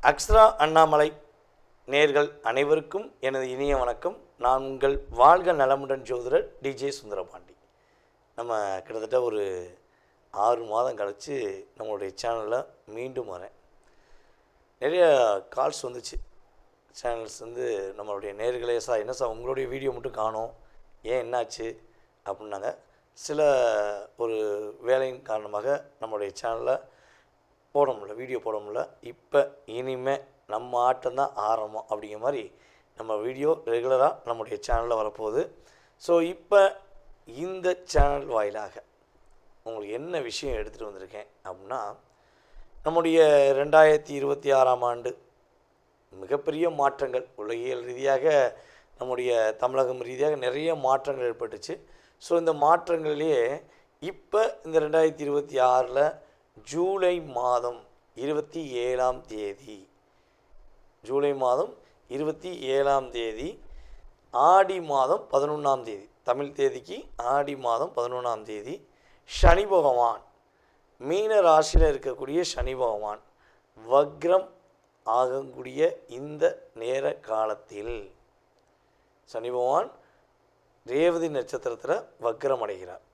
அக்ஷரா அண்ணாமலை நேர்கள் அனைவருக்கும் எனது இனிய வணக்கம். நான் உங்கள் வாழ்க நலமுடன் ஜோதிடர் டிஜே சுந்தரபாண்டி. நம்ம கிட்டத்தட்ட ஒரு 6 மாதம் கழித்து நம்மளுடைய சேனலில் மீண்டும் வரேன். நிறைய கால்ஸ் வந்துச்சு. சேனல்ஸ் நம்மளுடைய நேர்களே, சார் என்ன சார் உங்களுடைய வீடியோ மட்டும் காணோம், ஏன் என்னாச்சு அப்படின்னாங்க. சில ஒரு வேலையின் காரணமாக நம்மளுடைய சேனலில் போட முடியல, வீடியோ போட முடியல. இப்போ இனிமேல் நம்ம ஆட்டம் தான் ஆரம்பம் அப்படிங்கிற மாதிரி நம்ம வீடியோ ரெகுலராக நம்முடைய சேனலில் வரப்போகுது. ஸோ இப்போ இந்த சேனல் வாயிலாக உங்களுக்கு என்ன விஷயம் எடுத்துகிட்டு வந்திருக்கேன் அப்படின்னா, நம்முடைய 2026ஆம் ஆண்டு மிகப்பெரிய மாற்றங்கள் உலகியல் ரீதியாக, நம்முடைய தமிழகம் ரீதியாக நிறைய மாற்றங்கள் ஏற்பட்டுச்சு. ஸோ இந்த மாற்றங்களிலேயே இப்போ இந்த 2026 ஜூலை மாதம் 27ஆம் தேதி, ஜூலை மாதம் 27ஆம் தேதி, ஆடி மாதம் 11ஆம் தேதி, தமிழ் தேதிக்கு ஆடி மாதம் 11ஆம் தேதி, சனி பகவான் மீன ராசியில் இருக்கக்கூடிய சனி பகவான் வக்ரம் ஆகக்கூடிய இந்த நேர காலத்தில், சனி பகவான் ரேவதி நட்சத்திரத்தில் வக்ரம் அடைகிறார்.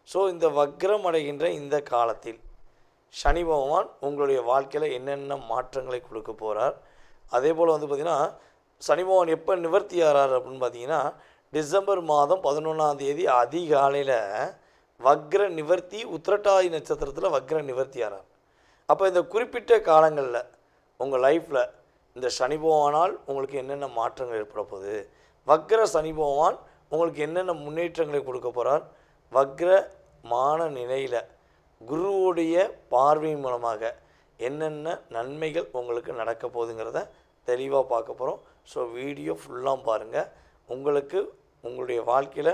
ஸோ இந்த வக்ரம் அடைகின்ற இந்த காலத்தில் சனி பகவான் உங்களுடைய வாழ்க்கையில் என்னென்ன மாற்றங்களை கொடுக்க போகிறார். அதே போல் பார்த்திங்கன்னா சனி பகவான் எப்போ நிவர்த்தி ஆகிறார் அப்படின்னு பார்த்தீங்கன்னா, டிசம்பர் மாதம் 11ஆம் தேதி அதிகாலையில் வக்ர நிவர்த்தி, உத்திரட்டாதி நட்சத்திரத்தில் வக்ர நிவர்த்தி ஆகிறார். அப்போ இந்த குறிப்பிட்ட காலங்களில் உங்கள் லைஃப்பில் இந்த சனி பகவானால் உங்களுக்கு என்னென்ன மாற்றங்கள் ஏற்பட போகுது, வக்ர சனி பகவான் உங்களுக்கு என்னென்ன முன்னேற்றங்களை கொடுக்க போகிறார், வக்ரமான நிலையில் குருவுடைய பார்வை மூலமாக என்னென்ன நன்மைகள் உங்களுக்கு நடக்க போகுதுங்கிறத தெளிவாக பார்க்க போகிறோம். ஸோ வீடியோ ஃபுல்லாக பாருங்கள். உங்களுக்கு உங்களுடைய வாழ்க்கையில்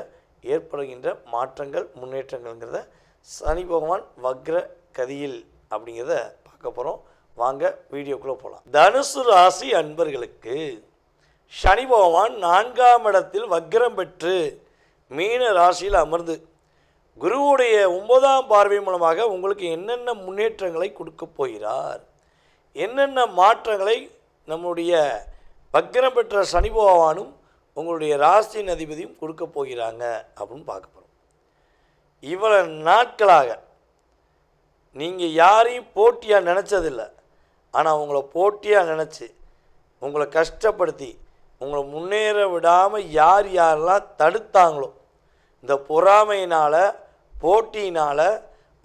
ஏற்படுகின்ற மாற்றங்கள் முன்னேற்றங்கள்ங்கிறத, சனி பகவான் வக்ர கதியில் அப்படிங்கிறத பார்க்க போகிறோம். வாங்க வீடியோக்குள்ளே போகலாம். தனுசு ராசி அன்பர்களுக்கு சனி பகவான் 4ஆம் இடத்தில் வக்ரம் பெற்று மீன ராசியில் அமர்ந்து குருவுடைய 9ஆம் பார்வை மூலமாக உங்களுக்கு என்னென்ன முன்னேற்றங்களை கொடுக்க போகிறார், என்னென்ன மாற்றங்களை நம்முடைய வக்ரம் பெற்ற சனி பகவானும் உங்களுடைய ராசியின் அதிபதியும் கொடுக்க போகிறாங்க அப்படின்னு பார்க்க போகிறோம். இவ்வளவு நாட்களாக நீங்கள் யாரையும் போட்டியாக நினச்சதில்லை, ஆனால் உங்களை போட்டியாக நினச்சி உங்களை கஷ்டப்படுத்தி உங்களை முன்னேற விடாமல் யார் யாரெல்லாம் தடுத்தாங்களோ, இந்த பொறாமையினால் போட்டியினால்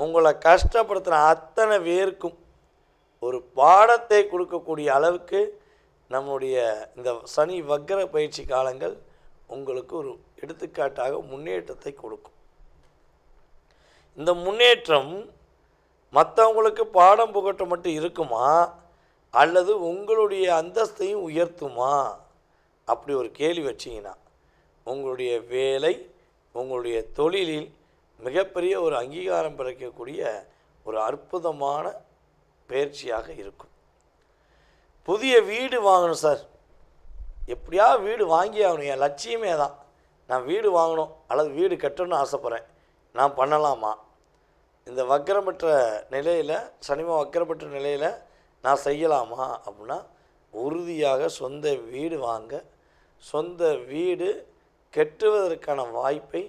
உங்களை கஷ்டப்படுத்தின அத்தனை பேருக்கும் ஒரு பாடத்தை கொடுக்கக்கூடிய அளவுக்கு நம்முடைய இந்த சனி வக்ர பயிற்சி காலங்கள் உங்களுக்கு ஒரு எடுத்துக்காட்டாக முன்னேற்றத்தை கொடுக்கும். இந்த முன்னேற்றம் மற்றவங்களுக்கு பாடம் புகட்ட மட்டும் இருக்குமா, அல்லது உங்களுடைய அந்தஸ்தையும் உயர்த்துமா? அப்படி ஒரு கேள்வி வச்சிங்கன்னா, உங்களுடைய வேலை, உங்களுடைய தொழிலில் மிகப்பெரிய ஒரு அங்கீகாரம் கிடைக்கக்கூடிய ஒரு அற்புதமான பயிற்சியாக இருக்கும். புதிய வீடு வாங்கணும் சார், எப்படியா வீடு வாங்கி ஆகணும், என் லட்சியமே தான், நான் வீடு வாங்கணும் அல்லது வீடு கட்டணும்னு ஆசைப்பட்றேன், நான் பண்ணலாமா? இந்த வக்ரமற்ற நிலையில், சனிமா வக்ரமற்ற நிலையில் நான் செய்யலாமா அப்படின்னா, உறுதியாக சொந்த வீடு வாங்க, சொந்த வீடு கட்டுவதற்கான வாய்ப்பை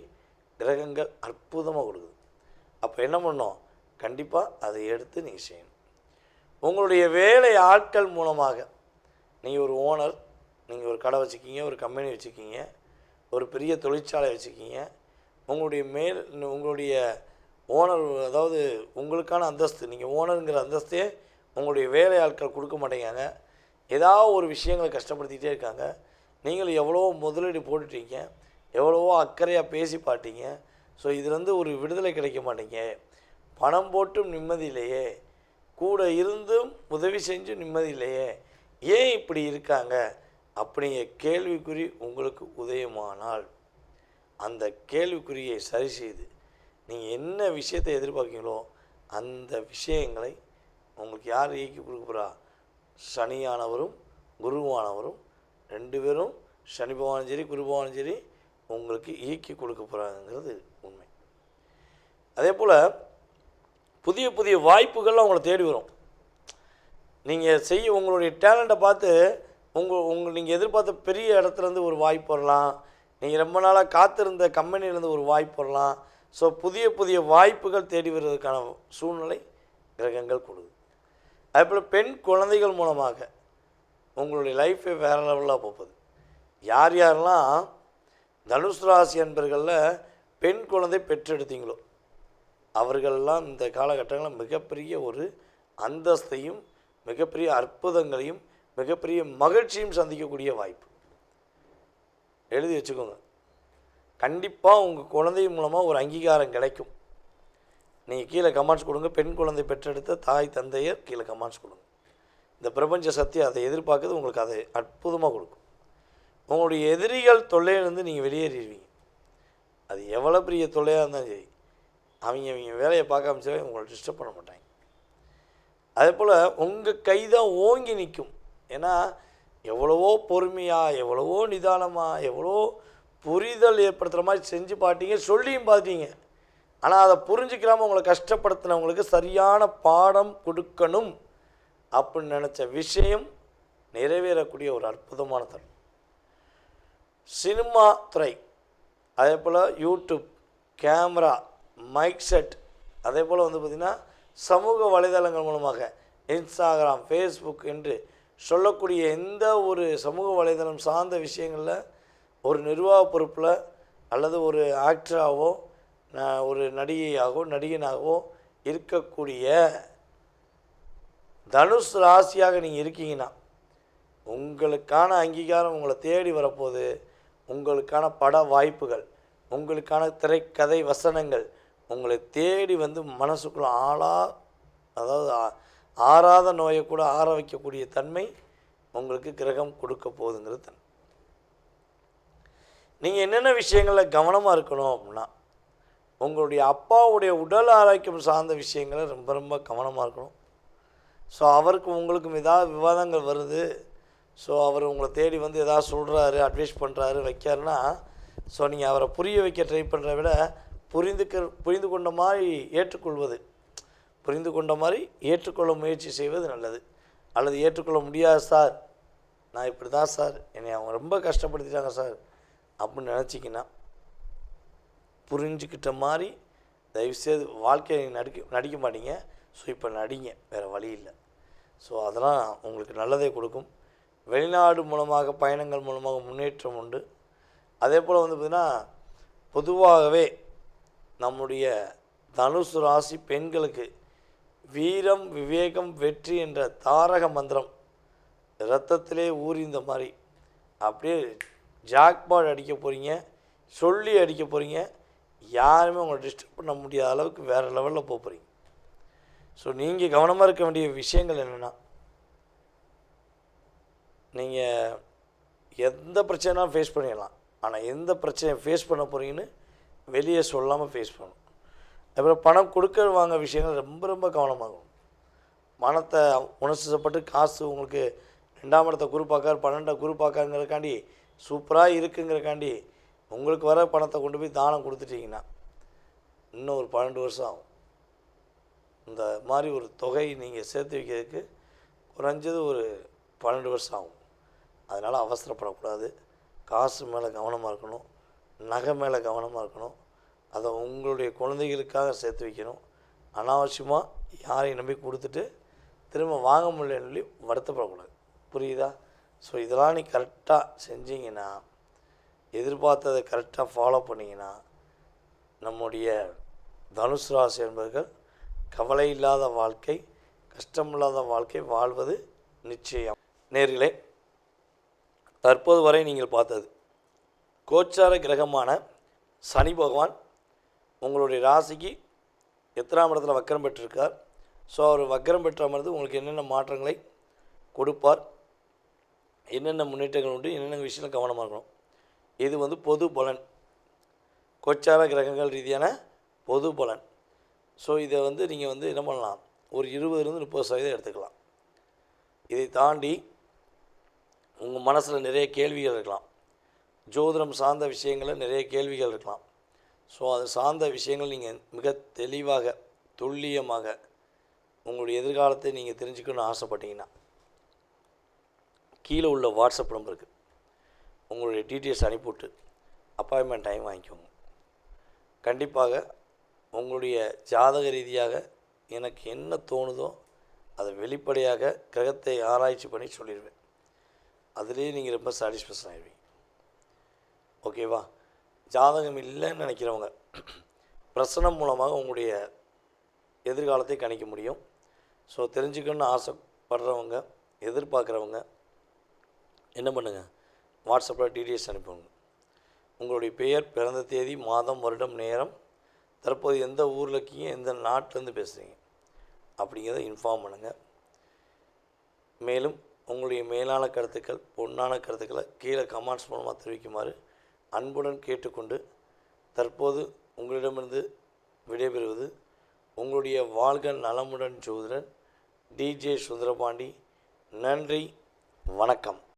கிரகங்கள் அற்புதமாக கொடுக்குது. அப்போ என்ன பண்ணோம், கண்டிப்பாக அதை எடுத்து நீங்கள் செய்யணும். உங்களுடைய வேலை ஆட்கள் மூலமாக, நீங்கள் ஒரு ஓனர், நீங்கள் ஒரு கடை வச்சுக்கிங்க, ஒரு கம்பெனி வச்சுக்கிங்க, ஒரு பெரிய தொழிற்சாலை வச்சுக்கிங்க, உங்களுடைய ஓனர், அதாவது உங்களுக்கான அந்தஸ்து, நீங்கள் ஓனருங்கிற அந்தஸ்தே உங்களுடைய வேலை ஆட்கள் கொடுக்க மாட்டேங்காங்க, ஏதாவது ஒரு விஷயங்களை கஷ்டப்படுத்திகிட்டே இருக்காங்க. நீங்கள் எவ்வளவோ முதலீடு போட்டுட்டீங்க, எவ்வளவோ அக்கறையாக பேசி பாட்டீங்க. ஸோ இதுலேருந்து ஒரு விடுதலை கிடைக்க மாட்டேங்க, பணம் போட்டும் நிம்மதி இல்லையே, கூட இருந்தும் உதவி செஞ்சும் நிம்மதி இல்லையே, ஏன் இப்படி இருக்காங்க அப்படிங்கிற கேள்விக்குறி உங்களுக்கு உதயமானால், அந்த கேள்விக்குறியை சரி செய்து நீங்கள் என்ன விஷயத்தை எதிர்பார்க்கீங்களோ அந்த விஷயங்களை உங்களுக்கு யார் இயக்கி கொடுக்க போகிறா, சனியானவரும் குருவானவரும் 2 பேரும், சனி பகவானும் சரி குரு பகவானும் சரி உங்களுக்கு இயக்கி கொடுக்க போகிறாங்கிறது உண்மை. அதே போல் புதிய புதிய வாய்ப்புகள்லாம் உங்களை தேடி வரும். நீங்கள் உங்களுடைய டேலண்ட்டை பார்த்து நீங்கள் எதிர்பார்த்த பெரிய இடத்துலேருந்து ஒரு வாய்ப்பு வரலாம். நீங்கள் ரொம்ப நாளாக காத்திருந்த கம்பெனிலேருந்து ஒரு வாய்ப்பு வரலாம். ஸோ புதிய புதிய வாய்ப்புகள் தேடி வருவதற்கான சூழ்நிலை கிரகங்கள் கொடுக்குது. அதேபோல் பெண் குழந்தைகள் மூலமாக உங்களுடைய லைஃபே வேறு லெவலில் போகுது. யார் யாரெல்லாம் தனுசு ராசி என்பர்களில் பெண் குழந்தை பெற்றெடுத்தீங்களோ அவர்களெல்லாம் இந்த காலகட்டங்களில் மிகப்பெரிய ஒரு அந்தஸ்தையும் மிகப்பெரிய அற்புதங்களையும் மிகப்பெரிய மகிழ்ச்சியும் சந்திக்கக்கூடிய வாய்ப்பு. எழுதி வச்சுக்கோங்க. கண்டிப்பாக உங்கள் குழந்தை மூலமாக ஒரு அங்கீகாரம் கிடைக்கும். நீங்கள் கீழே கமெண்ட்ஸ் கொடுங்க. பெண் குழந்தை பெற்றெடுத்த தாய் தந்தையர் கீழே கமெண்ட்ஸ் கொடுங்க. இந்த பிரபஞ்ச சக்தி அதை எதிர்பார்க்குது. உங்களுக்கு அதை அற்புதமாக கொடுக்கும். உங்களுடைய எதிரிகள் தொல்லையிலேருந்து நீங்கள் வெளியேறிடுவீங்க. அது எவ்வளோ பெரிய தொல்லையாக இருந்தாலும் சரி, அவங்க வேலையை பார்க்க ஆரம்பிச்சாலே உங்களை டிஸ்டர்ப் பண்ண மாட்டாங்க. அதே போல் உங்கள் கை தான் ஓங்கி நிற்கும். ஏன்னா எவ்வளவோ பொறுமையாக, எவ்வளவோ நிதானமாக, எவ்வளோ புரிதல் ஏற்படுத்துகிற மாதிரி செஞ்சு பார்த்தீங்க, சொல்லியும் பார்த்தீங்க. ஆனால் அதை புரிஞ்சிக்கிறாமல் உங்களை கஷ்டப்படுத்தினவங்களுக்கு சரியான பாடம் கொடுக்கணும் அப்படின்னு நினச்ச விஷயம் நிறைவேறக்கூடிய ஒரு அற்புதமான தருணம். சினிமா துறை, அதே போல் யூடியூப், கேமரா, மைக் செட், அதே போல் பார்த்திங்கன்னா சமூக வலைதளங்கள் மூலமாக இன்ஸ்டாகிராம், ஃபேஸ்புக் என்று சொல்லக்கூடிய எந்த ஒரு சமூக வலைதளம் சார்ந்த விஷயங்களில் ஒரு நிர்வாக பொறுப்பில் அல்லது ஒரு ஆக்டராகவோ ஒரு நடிகையாகவோ நடிகனாகவோ இருக்கக்கூடிய தனுசு ராசியாக நீங்கள் இருக்கீங்கன்னா உங்களுக்கான அங்கீகாரம் உங்களை தேடி வரப்போகுது. உங்களுக்கான பட வாய்ப்புகள், உங்களுக்கான திரைக்கதை வசனங்கள் உங்களை தேடி மனசுக்குள்ள அதாவது ஆறாத நோயை கூட ஆற வைக்கக்கூடிய தன்மை உங்களுக்கு கிரகம் கொடுக்க போகுதுங்கிறது தன்மை. நீங்கள் என்னென்ன விஷயங்களில் கவனமாக இருக்கணும் அப்படின்னா, உங்களுடைய அப்பாவுடைய உடல் ஆரோக்கியம் சார்ந்த விஷயங்களை ரொம்ப ரொம்ப கவனமாக இருக்கணும். ஸோ அவருக்கும் உங்களுக்கும் ஏதாவது விவாதங்கள் வருது, ஸோ அவர் உங்களை தேடி ஏதாவது சொல்கிறாரு, அட்வைஸ் பண்ணுறாரு, வைக்காருன்னா, ஸோ நீங்கள் அவரை புரிய வைக்க ட்ரை பண்ணுறத விட புரிந்து கொண்ட மாதிரி ஏற்றுக்கொள்வது, புரிந்து கொண்ட மாதிரி ஏற்றுக்கொள்ள முயற்சி செய்வது நல்லது. அல்லது ஏற்றுக்கொள்ள முடியாது சார், நான் இப்படி தான் சார், என்னை அவங்க ரொம்ப கஷ்டப்படுத்திட்டாங்க சார் அப்படின்னு நினச்சிங்கன்னா, புரிஞ்சுக்கிட்ட மாதிரி தயவுசெய்து வாழ்க்கையை நடிக்க மாட்டீங்க. ஸோ இப்போ நடிங்க, வேறு வழி இல்லை. ஸோ அதெல்லாம் உங்களுக்கு நல்லதை கொடுக்கும். வெளிநாடு மூலமாக பயணங்கள் மூலமாக முன்னேற்றம் உண்டு. அதே போல் பார்த்திங்கன்னா பொதுவாகவே நம்முடைய தனுசு ராசி பெண்களுக்கு வீரம், விவேகம், வெற்றி என்ற தாரக மந்திரம் இரத்தத்திலே ஊறிந்த மாதிரி அப்படியே ஜாக்பாட் அடிக்க போகிறீங்க, சொல்லி அடிக்க போகிறீங்க. யாருமே உங்களை டிஸ்டர்ப் பண்ண முடியாத அளவுக்கு வேறு லெவலில் போகிறீங்க. ஸோ நீங்கள் கவனமாக இருக்க வேண்டிய விஷயங்கள் என்னென்னா, நீங்கள் எந்த பிரச்சனைனாலும் ஃபேஸ் பண்ணிடலாம். ஆனால் எந்த பிரச்சனையை ஃபேஸ் பண்ண போகிறீங்கன்னு வெளியே சொல்லாமல் ஃபேஸ் பண்ணணும். அப்புறம் பணம் கொடுக்க வாங்க விஷயங்கள் ரொம்ப ரொம்ப கவனமாகும். பணத்தை உணர்ச்சிப்பட்டு காசு உங்களுக்கு 2ஆம் இடத்தை குரு பார்க்கார், 12 குரு பார்க்காருங்கிறக்காண்டி சூப்பராக இருக்குங்கிறக்காண்டி உங்களுக்கு வர பணத்தை கொண்டு போய் தானம் கொடுத்துட்டிங்கன்னா இன்னும் ஒரு 12 வருஷம் ஆகும். இந்த மாதிரி ஒரு தொகை நீங்கள் சேர்த்து வைக்கிறதுக்கு குறைஞ்சது ஒரு 12 வருஷம் ஆகும். அதனால் அவசரப்படக்கூடாது. காசு மேலே கவனமாக இருக்கணும், நகை மேலே கவனமாக இருக்கணும். அதை உங்களுடைய குழந்தைகளுக்காக சேர்த்து வைக்கணும். அனாவசியமாக யாரையும் நம்பி கொடுத்துட்டு திரும்ப வாங்க முடியலன்னு சொல்லி வருத்தப்படக்கூடாது. புரியுதா? ஸோ இதெல்லாம் நீ கரெக்டாக செஞ்சீங்கன்னா, எதிர்பார்த்ததை கரெக்டாக ஃபாலோ பண்ணிங்கன்னா, நம்முடைய தனுசு ராசி என்பவர்கள் கவலை இல்லாத வாழ்க்கை, கஷ்டமில்லாத வாழ்க்கை வாழ்வது நிச்சயம். நேர்களே, தற்போது வரை நீங்கள் பார்த்தது கோச்சார கிரகமான சனி பகவான் உங்களுடைய ராசிக்கு எத்தனாம் இடத்துல வக்கரம் பெற்றிருக்கார். ஸோ அவர் வக்கரம் பெற்ற அமர்ந்து உங்களுக்கு என்னென்ன மாற்றங்களை கொடுப்பார், என்னென்ன முன்னேற்றங்கள் உண்டு, என்னென்ன விஷயத்தில் கவனமாக இருக்கணும். இது பொது பலன், கோச்சார கிரகங்கள் ரீதியான பொது பலன். ஸோ இதை நீங்கள் என்ன பண்ணலாம், ஒரு 20-30% எடுத்துக்கலாம். இதை தாண்டி உங்கள் மனசில் நிறைய கேள்விகள் இருக்கலாம். ஜோதிடம் சார்ந்த விஷயங்களில் நிறைய கேள்விகள் இருக்கலாம். ஸோ அது சார்ந்த விஷயங்கள் நீங்கள் மிக தெளிவாக துல்லியமாக உங்களுடைய எதிர்காலத்தை நீங்கள் தெரிஞ்சுக்கணும்னு ஆசைப்பட்டீங்கன்னா கீழே உள்ள வாட்ஸ்அப் நம்பருக்கு உங்களுடைய டீட்டெயில்ஸ் அனுப்பிவிட்டு அப்பாயின்மெண்ட் டைம் வாங்கிக்கோங்க. கண்டிப்பாக உங்களுடைய ஜாதக ரீதியாக எனக்கு என்ன தோணுதோ அதை வெளிப்படையாக கிரகத்தை ஆராய்ச்சி பண்ணி சொல்லிடுவேன். அதுலேயே நீங்கள் ரொம்ப சாட்டிஸ்ஃபேக்ஷன் ஆகிடுவீங்க. ஓகேவா? ஜாதகம் இல்லைன்னு நினைக்கிறவங்க பிரசனம் மூலமாக உங்களுடைய எதிர்காலத்தை கணிக்க முடியும். ஸோ தெரிஞ்சுக்கணுன்னு ஆசைப்படுறவங்க, எதிர்பார்க்குறவங்க என்ன பண்ணுங்கள், வாட்ஸ்அப்பில் டீட்டெயில்ஸ் அனுப்புங்க. உங்களுடைய பெயர், பிறந்த தேதி, மாதம், வருடம், நேரம், தற்போது எந்த ஊரில் இருக்கீங்க, எந்த நாட்டிலேருந்து பேசுகிறீங்க அப்படிங்கிறத இன்ஃபார்ம் பண்ணுங்கள். மேலும் உங்களுடைய மேலான கருத்துக்கள், பொன்னான கருத்துக்களை கீழே கமெண்ட்ஸ் மூலமாக தெரிவிக்குமாறு அன்புடன் கேட்டுக்கொண்டு தற்போது உங்களிடமிருந்து விடைபெறுவது உங்களுடைய வாழ்க நலமுடன் ஜோதிடர் டிஜே சுந்தரபாண்டி. நன்றி, வணக்கம்.